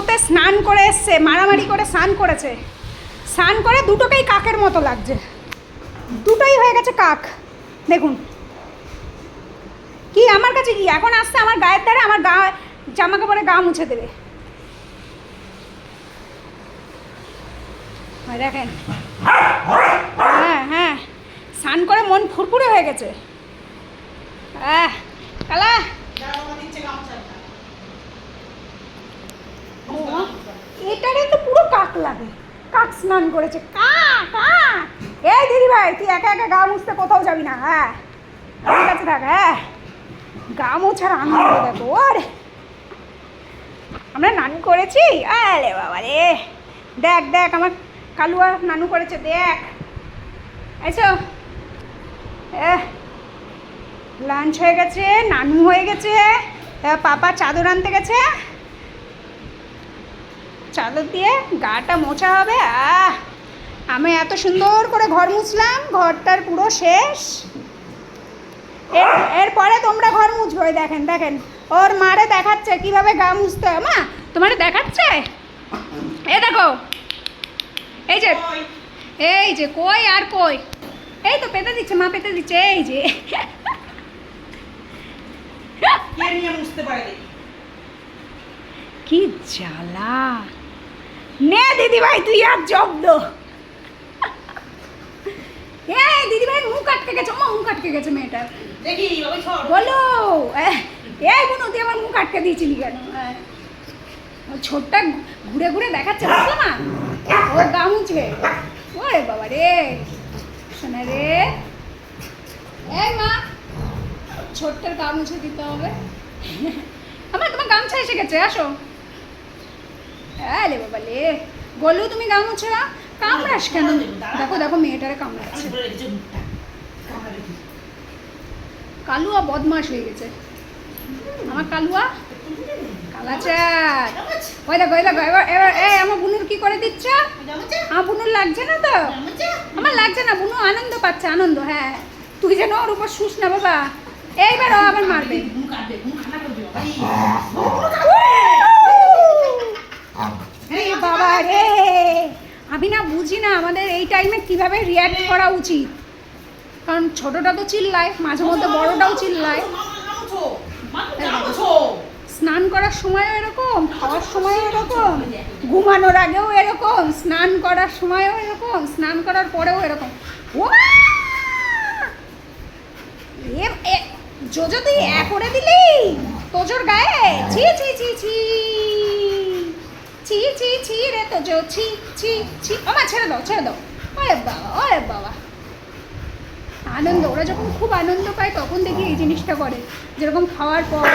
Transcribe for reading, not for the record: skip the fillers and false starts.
স্রোতে স্নান করে এসছে, মারামারি করে স্নান করেছে, স্নান করে দুটোকেই কাকের মতো লাগছে, দুটোই হয়ে গেছে কাক। দেখুন কি আমার কাছে কি এখন আসছে আমার গায়ের ধারে, আমার গা জামা কাপড়ে গা মুছে দেবে। দেখেন, হ্যাঁ হ্যাঁ, স্নান করে মন ফুরফুরে হয়ে গেছে। কালা এটারে তো পুরো কাক লাগে, কাক স্নান করেছে, কাক কাক। এই দিদি ভাই, তুই একা একা গা মুছতে কোথাও যাবি না, হ্যাঁ আমার কাছে থাক। হ্যাঁ, গা মোছার আনন্দ দেখো। আরে আমরা নানু করেছি, আরে বাবা রে, দেখ দেখ আমার কালুয়া নানু করেছে, দেখ। আচ্ছা, লাঞ্চ হয়ে গেছে, নানু হয়ে গেছে, পাপা চাদর আনতে গেছে, চাদর দিয়ে গাটা মোছা হবে। আমি এত সুন্দর করে ঘর মুছলাম, ঘরটার পুরো শেষ। এরপরে তোমরা ঘর মুছবে। ওই দেখেন দেখেন, ওর মারে দেখাচ্ছে কিভাবে গা মুছতে হয়। মা তোমারে দেখাচ্ছে, এ দেখো, এই যে এই যে কই আর কই, এই তো পেতে দিচ্ছে, মা পেতে দিচ্ছে, এই যে কি জ্বালা। নে দিদি ভাই তুই আর জব্দ। এই দিদি ভাই মুখ আটকে গেছে, মুখ আটকে গেছে মেয়েটার, দেখি বলো। এই বোন, তুই আমার মুখ আটকে দিয়েছিলি কেন? ছোটটা ঘুরে ঘুরে দেখাচ্ছে, বুঝলো না, ও গা মুছবে। ওরে বাবা রে, শোনা রে, এই মা ছোট্টার গা মুছে দিতে হবে। আমার তোমার গামছা এসে গেছে, আসো। আরে বাবা লে, বলো তুমি গা মুছো, কামড়াস কেন? দেখো দেখো মেয়েটারে কামড়াচ্ছে, কালুয়া বদমাশ হয়ে গেছে আমার কালুয়া, কালাচার। ওই দেখো ওই দেখো, এবার এবার এই আমার বুনুর কি করে দিচ্ছ? আমার বুনুর লাগছে না তো, আমার লাগছে না, বুনু আনন্দ পাচ্ছে, আনন্দ। হ্যাঁ, তুই যেন ওর উপর শুস না বাবা, এইবার ও আবার মারবে। বাবা রে, আমি না বুঝি না আমাদের এই টাইমে কিভাবে রিয়াক্ট করা উচিত, কারণ ছোটটা তো চিল্লায়, মাঝে মধ্যে বড়টাও চিল্লায়। স্নান করার সময়ও এরকম, খাওয়ার সময়ও এরকম, ঘুমানোর আগেও এরকম, স্নান করার সময়ও এরকম, স্নান করার পরেও এরকম। ও জোজো তুই করে দিলি তোজোর গায়ে, ছি ছি ছি ছি ছি ছি ছি রে তোজো, ছি ছি ছি। আমার ছেড়ে দাও ছেড়ে দাও। ওরে বাবা ওরে বাবা, আনন্দ, ওরা যখন খুব আনন্দ পায় তখন দেখি এই জিনিসটা করে, যেরকম খাওয়ার পর